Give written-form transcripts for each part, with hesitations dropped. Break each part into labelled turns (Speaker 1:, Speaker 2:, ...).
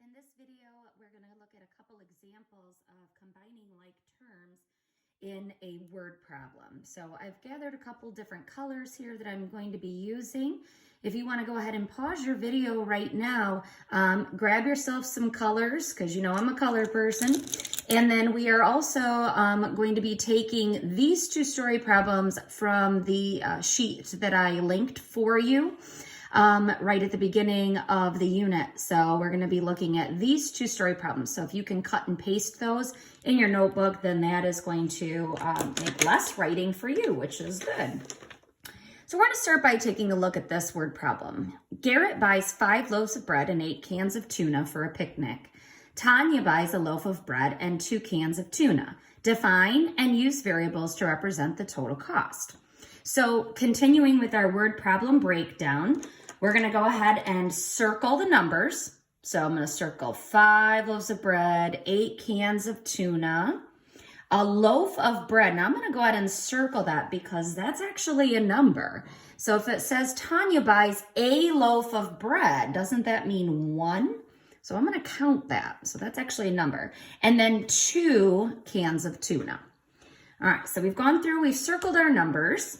Speaker 1: In this video, we're going to look at a couple examples of combining like terms in a word problem. So I've gathered a couple different colors here that I'm going to be using. If you want to go ahead and pause your video right now, grab yourself some colors because you know I'm a color person. And then we are also going to be taking these two story problems from the sheet that I linked for you. Right at the beginning of the unit. So we're going to be looking at these two story problems. So if you can cut and paste those in your notebook, then that is going to make less writing for you, which is good. So we're going to start by taking a look at this word problem. Garrett buys 5 loaves of bread and 8 cans of tuna for a picnic. Tanya buys a loaf of bread and 2 cans of tuna. Define and use variables to represent the total cost. So continuing with our word problem breakdown, we're going to go ahead and circle the numbers. So I'm going to circle 5 loaves of bread, 8 cans of tuna, a loaf of bread. Now I'm going to go ahead and circle that because that's actually a number. So if it says Tanya buys a loaf of bread, doesn't that mean 1? So I'm going to count that. So that's actually a number. And then 2 cans of tuna. All right, so we've gone through, we've circled our numbers.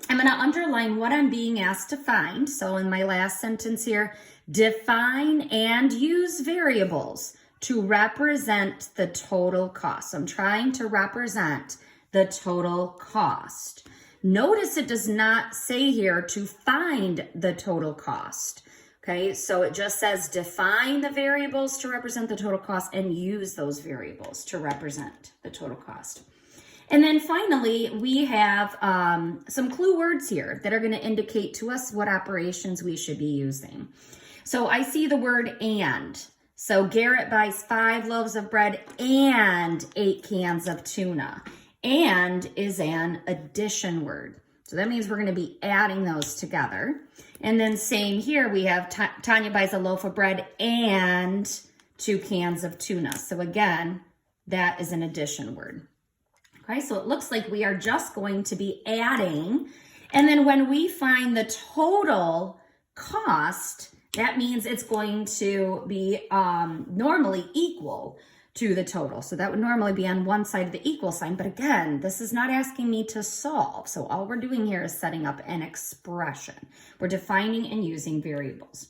Speaker 1: I'm going to underline what I'm being asked to find. So in my last sentence here, define and use variables to represent the total cost. So I'm trying to represent the total cost. Notice it does not say here to find the total cost. Okay, so it just says define the variables to represent the total cost and use those variables to represent the total cost. And then finally, we have some clue words here that are going to indicate to us what operations we should be using. So I see the word and. So Garrett buys 5 loaves of bread and 8 cans of tuna. And is an addition word. So that means we're going to be adding those together. And then same here, we have Tanya buys a loaf of bread and 2 cans of tuna. So again, that is an addition word. Okay, so it looks like we are just going to be adding. And then when we find the total cost, that means it's going to be normally equal to the total. So that would normally be on one side of the equal sign. But again, this is not asking me to solve. So all we're doing here is setting up an expression. We're defining and using variables.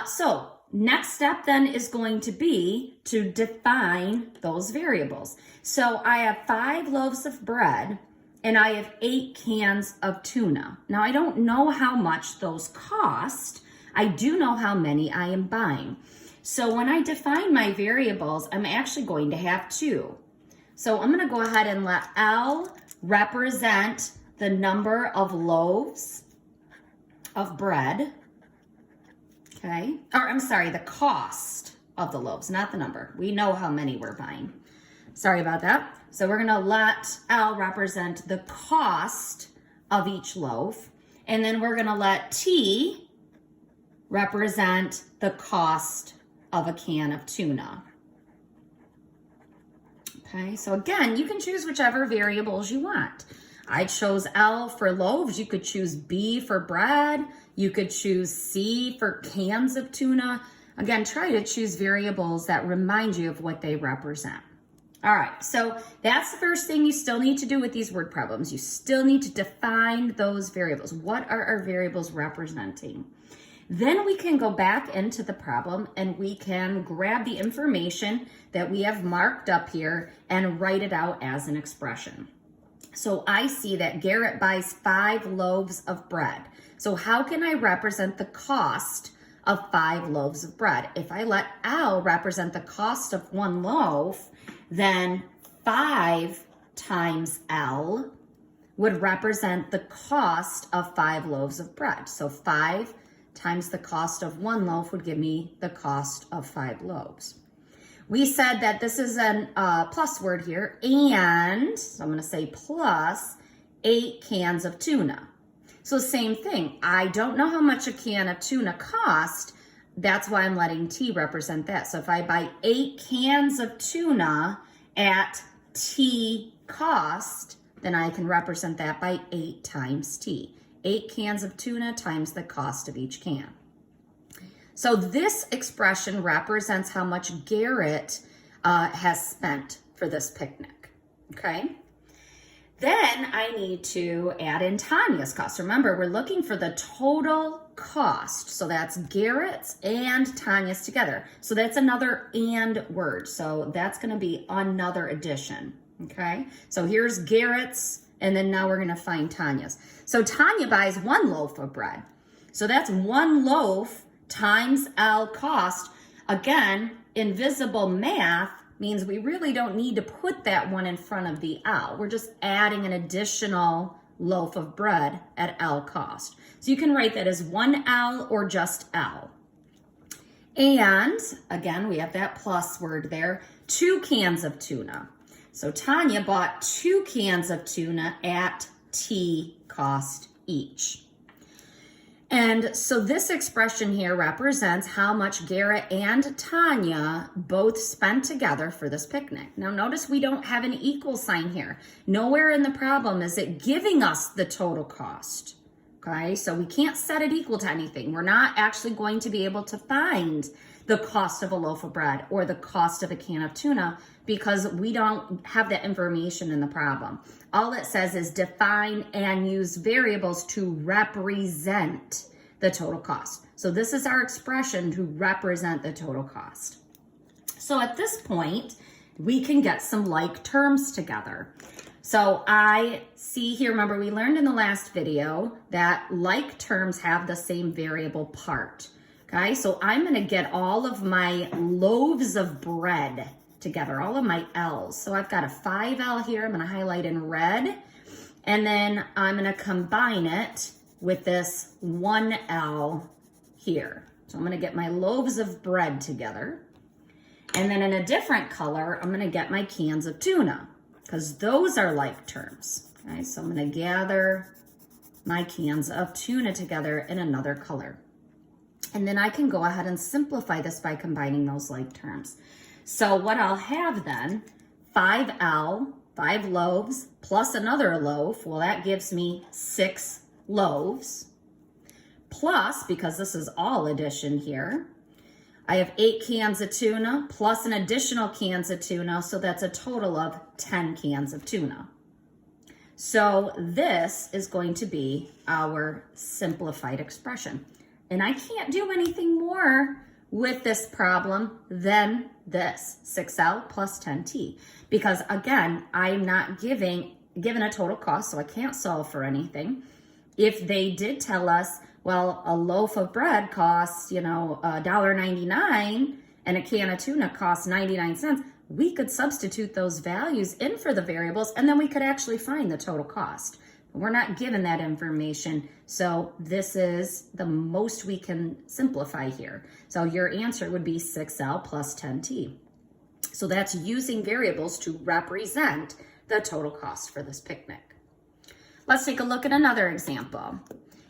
Speaker 1: So next step then is going to be to define those variables. So I have 5 loaves of bread and I have 8 cans of tuna. Now I don't know how much those cost. I do know how many I am buying. So when I define my variables, I'm actually going to have 2. So I'm going to go ahead and let L represent the number of loaves of bread. Okay, or I'm sorry, the cost of the loaves, not the number. We know how many we're buying. Sorry about that. So we're gonna let L represent the cost of each loaf. And then we're gonna let T represent the cost of a can of tuna. Okay, so again, you can choose whichever variables you want. I chose L for loaves. You could choose B for bread. You could choose C for cans of tuna. Again, try to choose variables that remind you of what they represent. All right, so that's the first thing you still need to do with these word problems. You still need to define those variables. What are our variables representing? Then we can go back into the problem and we can grab the information that we have marked up here and write it out as an expression. So I see that Garrett buys 5 loaves of bread. So how can I represent the cost of 5 loaves of bread? If I let L represent the cost of 1 loaf, then 5 times L would represent the cost of 5 loaves of bread. So 5 times the cost of 1 loaf would give me the cost of 5 loaves. We said that this is a plus word here, and, so I'm going to say plus 8 cans of tuna. So same thing. I don't know how much a can of tuna cost. That's why I'm letting T represent that. So if I buy 8 cans of tuna at T cost, then I can represent that by 8 times T. 8 cans of tuna times the cost of each can. So this expression represents how much Garrett has spent for this picnic, okay? Then I need to add in Tanya's cost. Remember, we're looking for the total cost. So that's Garrett's and Tanya's together. So that's another and word. So that's going to be another addition, okay? So here's Garrett's, and then now we're going to find Tanya's. So Tanya buys 1 loaf of bread. So that's 1 loaf times L cost. Again, invisible math means we really don't need to put that 1 in front of the L. We're just adding an additional loaf of bread at L cost. So you can write that as 1L or just L. And again, we have that plus word there, 2 cans of tuna. So Tanya bought 2 cans of tuna at T cost each. And so this expression here represents how much Garrett and Tanya both spent together for this picnic. Now notice we don't have an equal sign here. Nowhere in the problem is it giving us the total cost. Okay, so we can't set it equal to anything. We're not actually going to be able to find the cost of a loaf of bread or the cost of a can of tuna because we don't have that information in the problem. All it says is define and use variables to represent the total cost. So this is our expression to represent the total cost. So at this point, we can get some like terms together. So I see here, remember we learned in the last video that like terms have the same variable part. Okay, so I'm gonna get all of my loaves of bread together, all of my L's. So I've got a 5L here, I'm gonna highlight in red, and then I'm gonna combine it with this 1L here. So I'm gonna get my loaves of bread together. And then in a different color, I'm gonna get my cans of tuna because those are like terms. Okay, so I'm gonna gather my cans of tuna together in another color. And then I can go ahead and simplify this by combining those like terms. So what I'll have then, 5L, 5 loaves, plus another loaf, well that gives me 6 loaves. Plus, because this is all addition here, I have 8 cans of tuna, plus an additional cans of tuna, so that's a total of 10 cans of tuna. So this is going to be our simplified expression. And I can't do anything more with this problem than this, 6L plus 10T. Because again, I'm not given a total cost, so I can't solve for anything. If they did tell us, well, a loaf of bread costs, $1.99 and a can of tuna costs 99 cents, we could substitute those values in for the variables and then we could actually find the total cost. We're not given that information, so this is the most we can simplify here. So your answer would be 6L plus 10T. So that's using variables to represent the total cost for this picnic. Let's take a look at another example.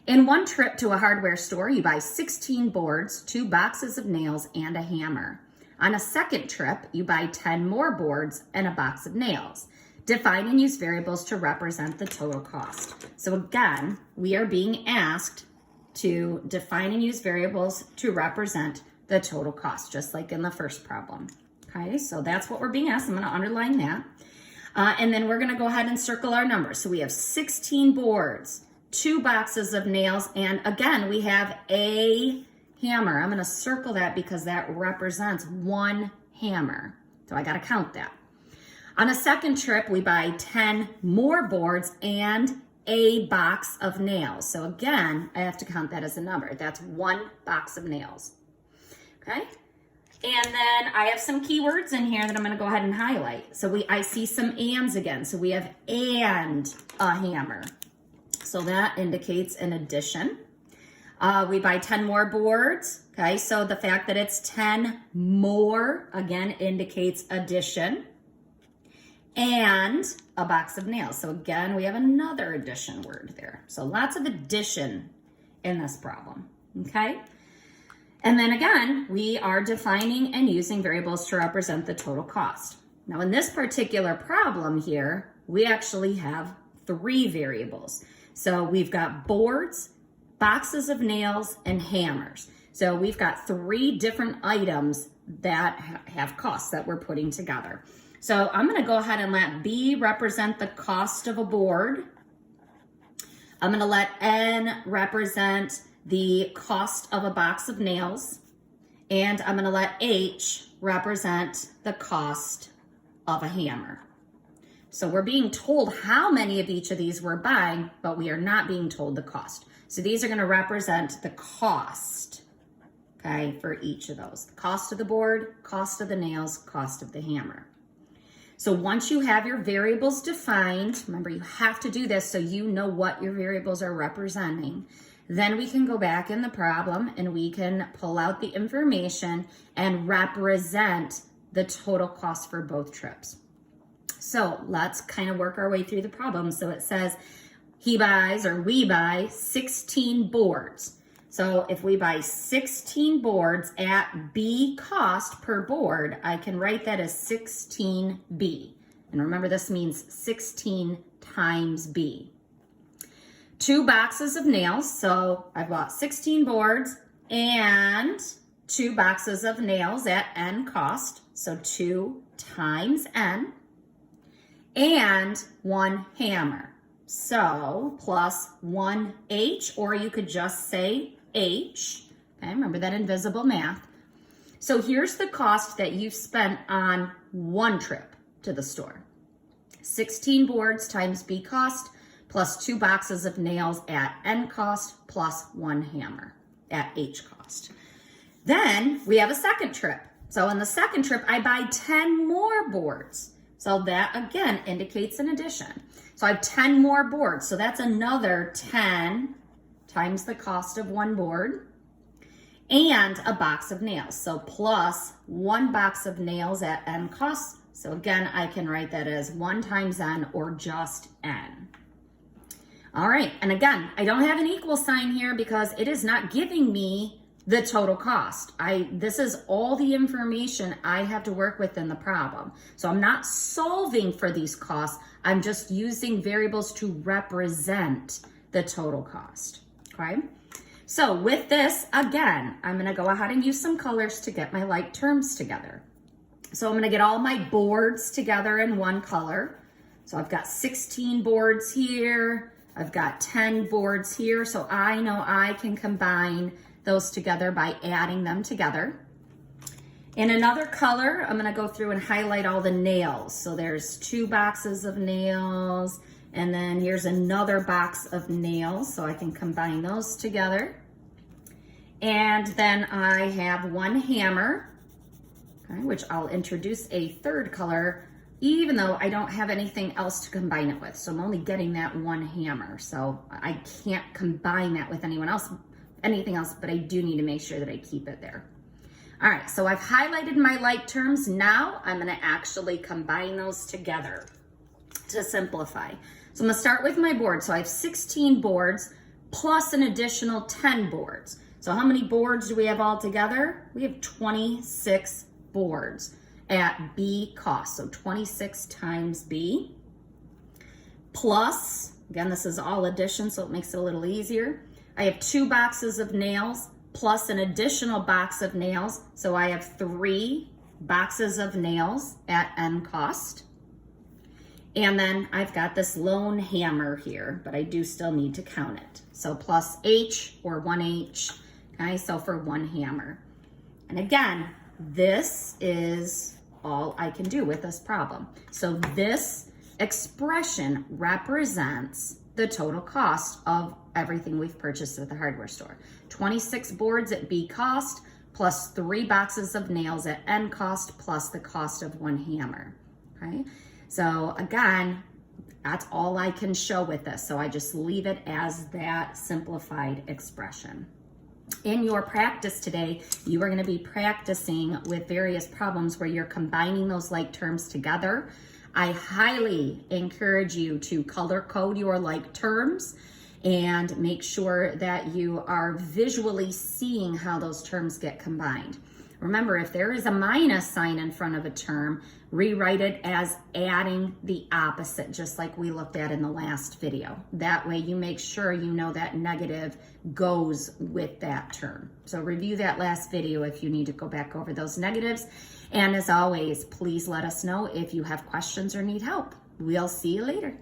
Speaker 1: In one trip to a hardware store, you buy 16 boards, 2 boxes of nails, and a hammer. On a second trip, you buy 10 more boards and a box of nails. Define and use variables to represent the total cost. So again, we are being asked to define and use variables to represent the total cost, just like in the first problem. Okay, so that's what we're being asked. I'm going to underline that. And then we're going to go ahead and circle our numbers. So we have 16 boards, 2 boxes of nails, and again, we have a hammer. I'm going to circle that because that represents 1 hammer. So I got to count that. On a second trip, we buy 10 more boards and a box of nails. So again, I have to count that as a number. That's 1 box of nails. Okay? And then I have some keywords in here that I'm going to go ahead and highlight. So I see some ands again. So we have and a hammer. So that indicates an addition. We buy 10 more boards. Okay, so the fact that it's 10 more, again, indicates addition. And a box of nails. So again, we have another addition word there. So lots of addition in this problem, okay? And then again, we are defining and using variables to represent the total cost. Now in this particular problem here, we actually have 3 variables. So we've got boards, boxes of nails, and hammers. So we've got 3 different items that have costs that we're putting together. So I'm going to go ahead and let B represent the cost of a board. I'm going to let N represent the cost of a box of nails. And I'm going to let H represent the cost of a hammer. So we're being told how many of each of these we're buying, but we are not being told the cost. So these are going to represent the cost, okay, for each of those. Cost of the board, cost of the nails, cost of the hammer. So once you have your variables defined, remember you have to do this so you know what your variables are representing. Then we can go back in the problem and we can pull out the information and represent the total cost for both trips. So let's kind of work our way through the problem. So it says he buys, or we buy, 16 boards. So if we buy 16 boards at B cost per board, I can write that as 16B. And remember, this means 16 times B. 2 boxes of nails. So I bought 16 boards and 2 boxes of nails at N cost. So 2 times N. And 1 hammer. So plus 1H, or you could just say H. Okay, remember that invisible math. So here's the cost that you've spent on one trip to the store. 16 boards times B cost plus 2 boxes of nails at N cost plus 1 hammer at H cost. Then we have a second trip. So on the second trip, I buy 10 more boards. So that again indicates an addition. So I have 10 more boards. So that's another 10 times the cost of 1 board and a box of nails. So plus 1 box of nails at N cost. So again, I can write that as 1 times N or just N. All right, and again, I don't have an equal sign here because it is not giving me the total cost. This is all the information I have to work with in the problem. So I'm not solving for these costs. I'm just using variables to represent the total cost, okay? So with this, again, I'm gonna go ahead and use some colors to get my like terms together. So I'm gonna get all my boards together in one color. So I've got 16 boards here. I've got 10 boards here. So I know I can combine those together by adding them together. In another color, I'm gonna go through and highlight all the nails. So there's 2 boxes of nails, and then here's another box of nails, so I can combine those together. And then I have 1 hammer, okay, which I'll introduce a third color, even though I don't have anything else to combine it with. So I'm only getting that 1 hammer, so I can't combine that with anything else, but I do need to make sure that I keep it there. All right, so I've highlighted my like terms. Now I'm gonna actually combine those together to simplify. So I'm gonna start with my board. So I have 16 boards plus an additional 10 boards. So how many boards do we have all together? We have 26 boards at B cost. So 26 times B plus, again, this is all addition, so it makes it a little easier. I have 2 boxes of nails plus an additional box of nails. So I have 3 boxes of nails at N cost. And then I've got this lone hammer here, but I do still need to count it. So plus H or 1H, okay, so for 1 hammer. And again, this is all I can do with this problem. So this expression represents the total cost of everything we've purchased at the hardware store. 26 boards at B cost plus 3 boxes of nails at N cost plus the cost of 1 hammer, okay? So again, that's all I can show with this. So I just leave it as that simplified expression. In your practice today, you are going to be practicing with various problems where you're combining those like terms together. I highly encourage you to color code your like terms and make sure that you are visually seeing how those terms get combined. Remember, if there is a minus sign in front of a term, rewrite it as adding the opposite, just like we looked at in the last video. That way you make sure you know that negative goes with that term. So review that last video if you need to go back over those negatives. And as always, please let us know if you have questions or need help. We'll see you later.